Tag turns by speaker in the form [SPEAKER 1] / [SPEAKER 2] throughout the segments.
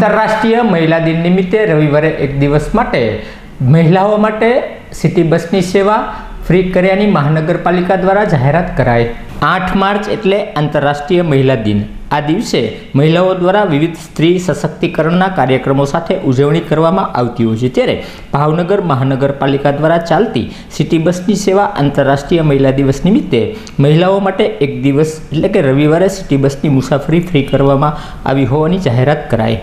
[SPEAKER 1] આંતરરાષ્ટ્રીય મહિલા દિન નિમિત્તે રવિવારે એક દિવસ માટે મહિલાઓ માટે સિટી બસની સેવા ફ્રી કર્યાની મહાનગરપાલિકા દ્વારા જાહેરાત કરાઈ। 8 માર્ચ એટલે આંતરરાષ્ટ્રીય મહિલા દિન। આ દિવસે મહિલાઓ દ્વારા વિવિધ સ્ત્રી સશક્તિકરણના કાર્યક્રમો સાથે ઉજવણી કરવામાં આવતી હોય છે, ત્યારે ભાવનગર મહાનગરપાલિકા દ્વારા ચાલતી સિટી બસની સેવા આંતરરાષ્ટ્રીય મહિલા દિવસ નિમિત્તે મહિલાઓ માટે એક દિવસ એટલે કે રવિવારે સિટી બસની મુસાફરી ફ્રી કરવામાં આવી હોવાની જાહેરાત કરાઈ।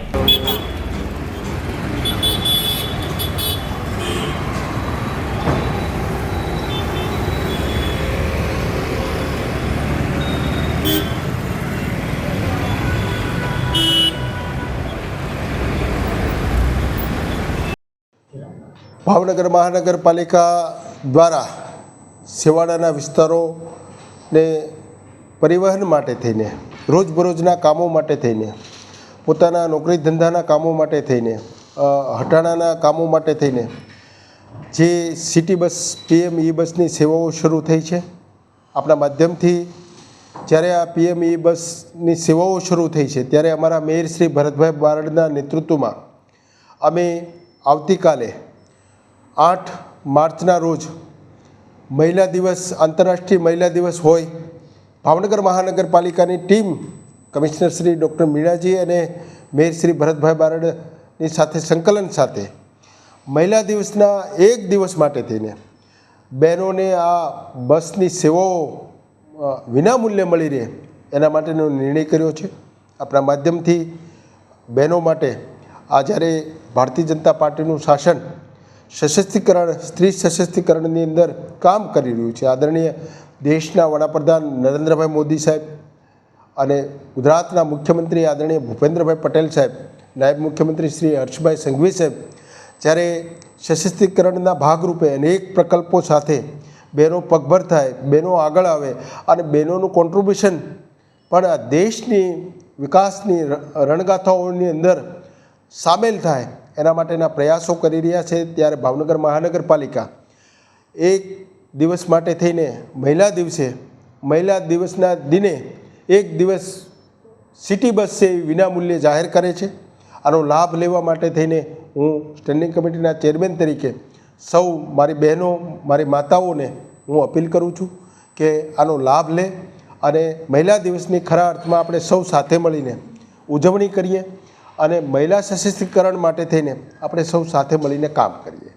[SPEAKER 2] ભાવનગર મહાનગરપાલિકા દ્વારા છેવાડાના વિસ્તારોને પરિવહન માટે થઈને, રોજબરોજના કામો માટે થઈને, પોતાના નોકરી ધંધાના કામો માટે થઈને, હટાણાના કામો માટે થઈને જે સિટી બસ PM ઈ બસની સેવાઓ શરૂ થઈ છે। આપણા માધ્યમથી જ્યારે આ PM ઈ બસની સેવાઓ શરૂ થઈ છે ત્યારે અમારા મેયર શ્રી ભરતભાઈ બારડના નેતૃત્વમાં અમે આવતીકાલે 8 માર્ચના રોજ મહિલા દિવસ, આંતરરાષ્ટ્રીય મહિલા દિવસ હોય, ભાવનગર મહાનગરપાલિકાની ટીમ કમિશનર શ્રી ડૉક્ટર મીણાજી અને મેયર શ્રી ભરતભાઈ બારડની સાથે સંકલન સાથે મહિલા દિવસના એક દિવસ માટે થઈને બહેનોને આ બસની સેવાઓ વિનામૂલ્યે મળી રહે એના માટેનો નિર્ણય કર્યો છે। આપણા માધ્યમથી બહેનો માટે આ જ્યારે ભારતીય જનતા પાર્ટીનું શાસન સશક્તિકરણ, સ્ત્રી સશક્તિકરણની અંદર કામ કરી રહ્યું છે, આદરણીય દેશના વડાપ્રધાન નરેન્દ્રભાઈ મોદી સાહેબ અને ગુજરાતના મુખ્યમંત્રી આદરણીય ભૂપેન્દ્રભાઈ પટેલ સાહેબ, નાયબ મુખ્યમંત્રી શ્રી હર્ષભાઈ સંઘવી સાહેબ જ્યારે સશક્તિકરણના ભાગરૂપે અનેક પ્રકલ્પો સાથે બહેનો પગભર થાય, બહેનો આગળ આવે અને બહેનોનું કોન્ટ્રીબ્યુશન પણ આ દેશની વિકાસની રણગાથાઓની અંદર સામેલ થાય એના માટેના પ્રયાસો કરી રહ્યા છે। ત્યારે ભાવનગર મહાનગરપાલિકા એક દિવસ માટે થઈને મહિલા દિવસના દિને એક દિવસ સિટી બસ સેવા વિનામૂલ્યે જાહેર કરે છે। આનો લાભ લેવા માટે થઈને હું સ્ટેન્ડિંગ કમિટીના ચેરમેન તરીકે સૌ મારી બહેનો, મારી માતાઓને હું અપીલ કરું છું કે આનો લાભ લે અને મહિલા દિવસની ખરા અર્થમાં આપણે સૌ સાથે મળીને ઉજવણી કરીએ અને મહિલા સશક્તિકરણ માટે થઈને આપણે સૌ સાથે મળીને કામ કરીએ।